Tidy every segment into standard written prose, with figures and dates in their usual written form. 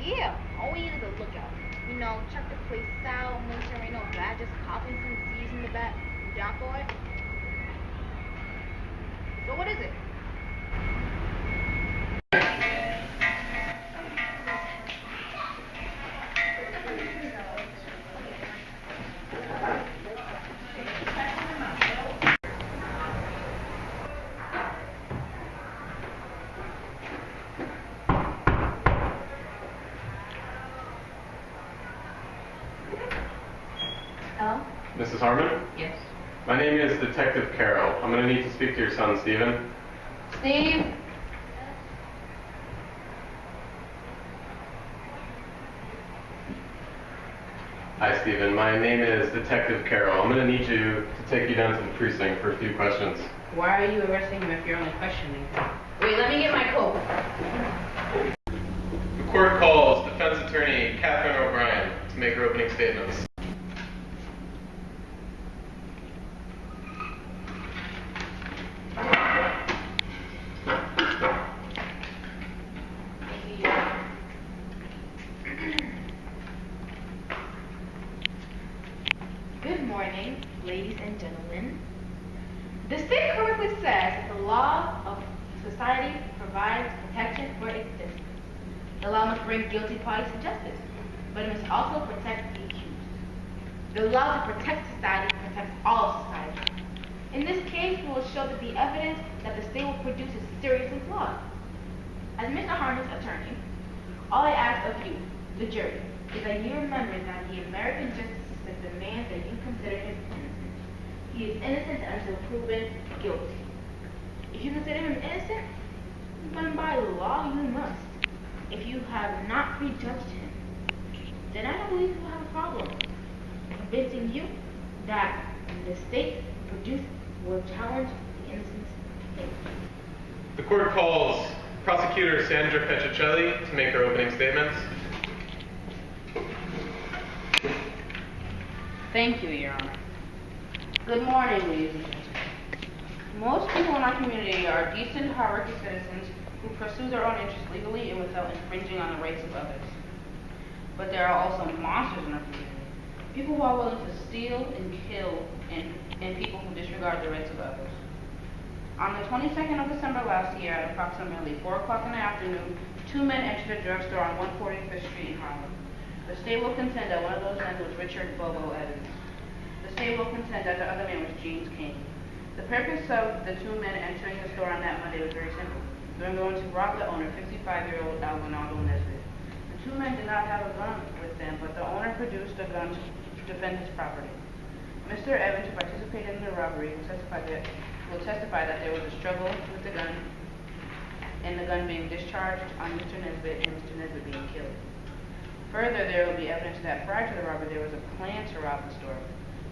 Yeah, all we need is a lookout. Check the place out, make sure ain't no badgers, copping some C's in the back. You down for it? So what is it? Hello? Mrs. Harmon? Yes. My name is Detective Carroll. I'm going to need to speak to your son, Stephen. Steve? Hi, Stephen. My name is Detective Carroll. I'm going to need you to take you down to the precinct for a few questions. Why are you arresting him if you're only questioning him? Wait, let me get my coat. The court calls defense attorney Catherine O'Brien to make her opening statements. Good morning, ladies and gentlemen. The state correctly says that the law of society provides protection for its citizens. The law must bring guilty parties to justice, but it must also protect the accused. The law to protect society protects all of society. In this case, we will show that the evidence that the state will produce is seriously flawed. As Mr. Harmon's attorney, all I ask of you, the jury, is that you remember that the American justice system demands that you consider him innocent. He is innocent until proven guilty. If you consider him innocent, then by law you must. If you have not prejudged him, then I don't believe you have a problem convincing you that the state produced will challenge the innocence of the state. The court calls prosecutor Sandra Petricelli to make her opening statements. Thank you, Your Honor. Good morning, ladies and gentlemen. Most people in our community are decent, hardworking citizens who pursue their own interests legally and without infringing on the rights of others. But there are also monsters in our community. People who are willing to steal and kill, and people who disregard the rights of others. On the 22nd of December last year, at approximately 4 o'clock in the afternoon, 2 men entered a drugstore on 145th Street in Harlem. The state will contend that one of those men was Richard Bobo Evans. The state will contend that the other man was James King. The purpose of the 2 men entering the store on that Monday was very simple. They were going to rob the owner, 55-year-old Alvinaldo Nesbitt. The 2 men did not have a gun with them, but the owner produced a gun to defend his property. Mr. Evans, who participated in the robbery, will testify that there was a struggle with the gun and the gun being discharged on Mr. Nesbitt and Mr. Nesbitt being killed. Further, there will be evidence that prior to the robbery there was a plan to rob the store.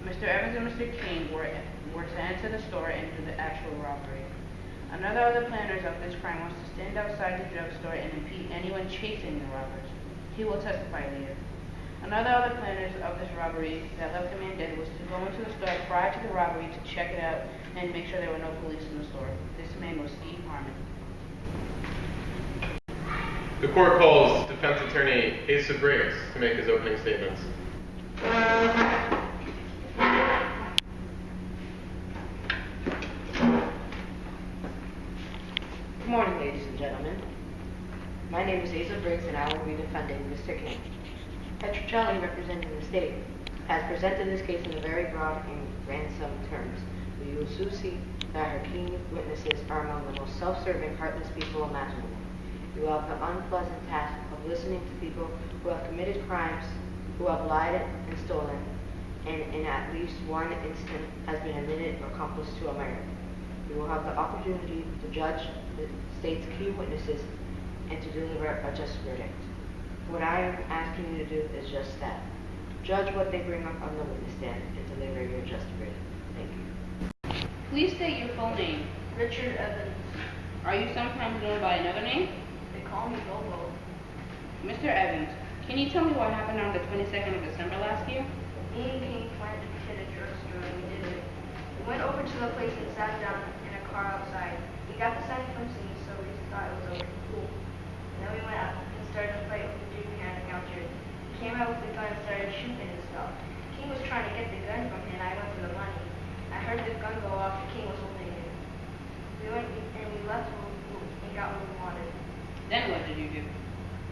Mr. Evans and Mr. King were to enter the store and do the actual robbery. Another of the planners of this crime was to stand outside the drugstore and impede anyone chasing the robbers. He will testify later. Another of the planners of this robbery that left the man dead was to go into the store prior to the robbery to check it out and make sure there were no police in the store. This man was Steve Harmon. The court calls defense attorney Asa Briggs to make his opening statements. Good morning, ladies and gentlemen. My name is Asa Briggs, and I will be defending Mr. King. Petricelli, representing the state, has presented this case in very broad and ransom terms. We will soon see that her keen witnesses are among the most self-serving, heartless people imaginable. You will have the unpleasant task of listening to people who have committed crimes, who have lied and stolen, and in at least one instant has been admitted accomplice to a murder. You will have the opportunity to judge the state's key witnesses and to deliver a just verdict. What I am asking you to do is just that. Judge what they bring up on the witness stand and deliver your just verdict. Thank you. Please state your full name. Richard Evans. Are you sometimes known by another name? They call me Bobo. Mr. Evans, can you tell me what happened on the 22nd of December last year? Me and King went to the drugstore and we did it. We went over to the place and sat down in a car outside. We got the sign from City, so we thought it was okay, cool. And then we went out started a fight with the dude behind the counter. He came out with the gun and started shooting and stuff. King was trying to get the gun from him, and I went for the money. I heard the gun go off, and King was holding it. We went and we left and got what we wanted. Then what did you do?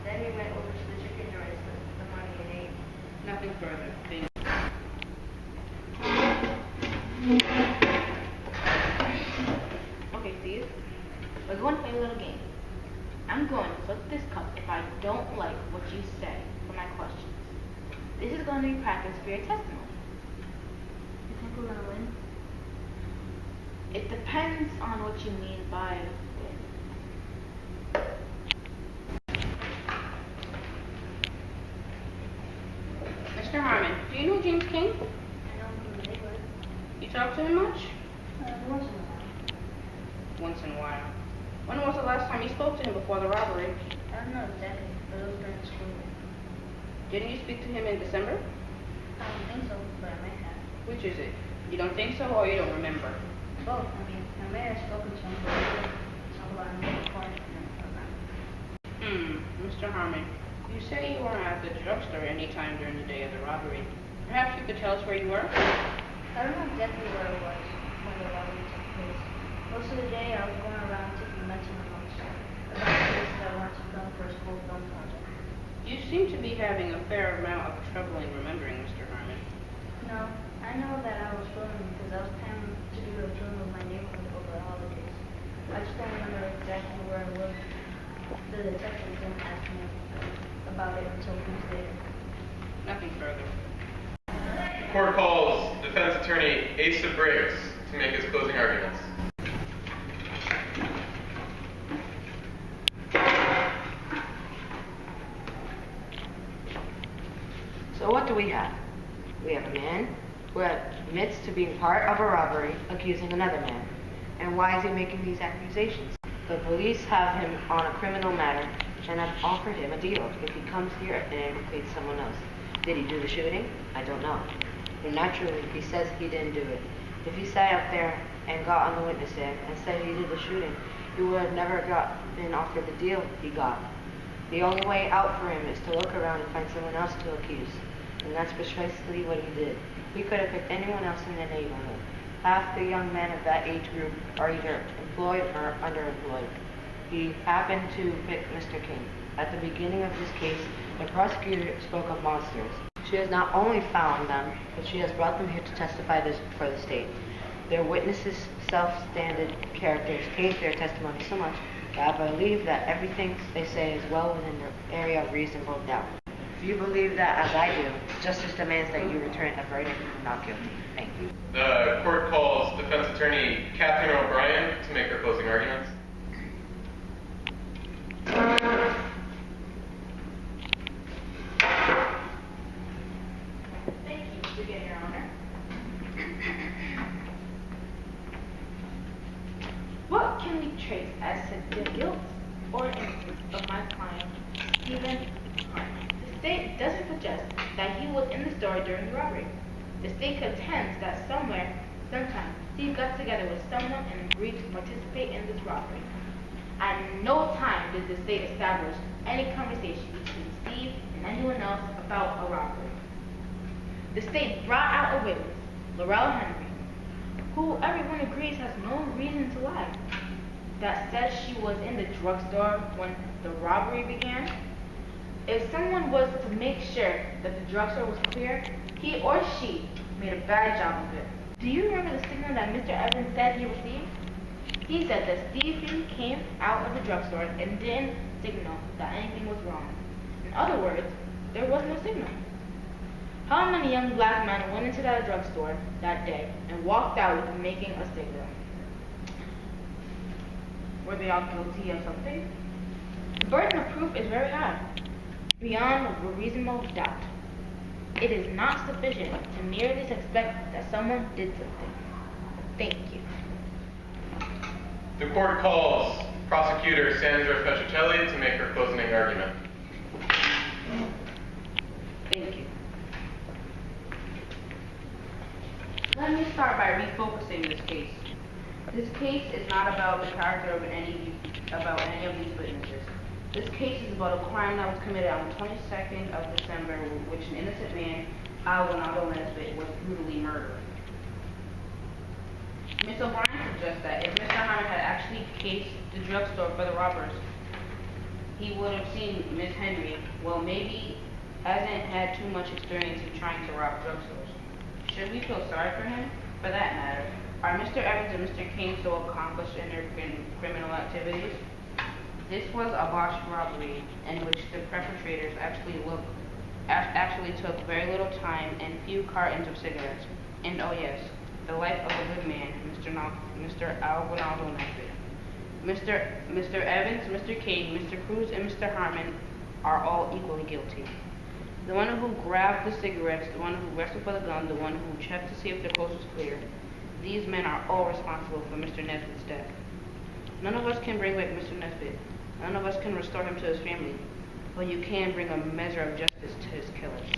Then we went over to the chicken joint, took the money and ate. Nothing further. Thank you. Okay, Steve, we're going to play a little game. I'm going to flip this cup if I don't like what you say for my questions. This is going to be practice for your testimony. You think we're gonna win? It depends on what you mean by win. Mr. Harmon, do you know James King? I know from the neighborhood. You talk to him much? Once in a while. Once in a while. When was the last time you spoke to him before the robbery? I don't know exactly, but it was during school. Didn't you speak to him in December? I don't think so, but I might have. Which is it? You don't think so or you don't remember? Both. I mean, I may have spoken to him, but we didn't talk about him before. Mr. Harmon, you say you weren't at the drugstore any time during the day of the robbery. Perhaps you could tell us where you were? I don't know exactly where it was when the robbery took place. Most of the day, I was going around taking mental notes about the places I wanted to film for a school film project. You seem to be having a fair amount of trouble in remembering, Mr. Harmon. No, I know that I was filming because I was planning to do a film of my neighborhood over the holidays. I just don't remember exactly where I was. The detective didn't ask me about it until weeks later. Nothing further. The court calls defense attorney Asa Briggs to make his closing arguments. So what do we have? We have a man who admits to being part of a robbery, accusing another man. And why is he making these accusations? The police have him on a criminal matter and have offered him a deal if he comes here and implicates someone else. Did he do the shooting? I don't know. And naturally, he says he didn't do it. If he sat up there and got on the witness stand and said he did the shooting, he would have never been offered the deal he got. The only way out for him is to look around and find someone else to accuse. And that's precisely what he did. He could have picked anyone else in the neighborhood. Half the young men of that age group are either employed or underemployed. He happened to pick Mr. King. At the beginning of this case, the prosecutor spoke of monsters. She has not only found them, but she has brought them here to testify for the state. Their witnesses' self-standard characters taint their testimony so much that I believe that everything they say is well within the area of reasonable doubt. If you believe that, as I do, justice demands that you return a verdict of not guilty. Thank you. The court calls defense attorney Catherine O'Brien to make her closing arguments. Thank you, Mr. Again, Your Honor. What can we trace as to the guilt or innocence of my client, Stephen Harmon? The state doesn't suggest that he was in the store during the robbery. The state contends that sometime, Steve got together with someone and agreed to participate in this robbery. At no time did the state establish any conversation between Steve and anyone else about a robbery. The state brought out a witness, Laurel Henry, who everyone agrees has no reason to lie, that says she was in the drugstore when the robbery began. If someone was to make sure that the drugstore was clear, he or she made a bad job of it. Do you remember the signal that Mr. Evans said he received? He said that Stephen came out of the drugstore and didn't signal that anything was wrong. In other words, there was no signal. How many young black men went into that drugstore that day and walked out with making a signal? Were they all guilty of something? The burden of proof is very high, beyond a reasonable doubt. It is not sufficient to merely suspect that someone did something. Thank you. The court calls prosecutor Sandra Pescatelli to make her closing argument. Thank you. Let me start by refocusing this case. This case is not about the character of any of these witnesses. This case is about a crime that was committed on the 22nd of December, in which an innocent man, Alvin Nesbitt, was brutally murdered. Ms. O'Brien suggests that if Mr. Harmon had actually cased the drugstore for the robbers, he would have seen Miss Henry, well, maybe hasn't had too much experience in trying to rob drugstores. Should we feel sorry for him? For that matter, are Mr. Evans and Mr. King so accomplished in their criminal activities? This was a botched robbery in which the perpetrators actually took very little time and few cartons of cigarettes. And oh yes, the life of a good man, Mr. Alvinaldo Nesbitt. Mr. Evans, Mr. King, Mr. Cruz, and Mr. Harmon are all equally guilty. The one who grabbed the cigarettes, the one who wrestled for the gun, the one who checked to see if the coast was clear. These men are all responsible for Mr. Nesbitt's death. None of us can bring back Mr. Nesbitt. None of us can restore him to his family. But you can bring a measure of justice to his killers.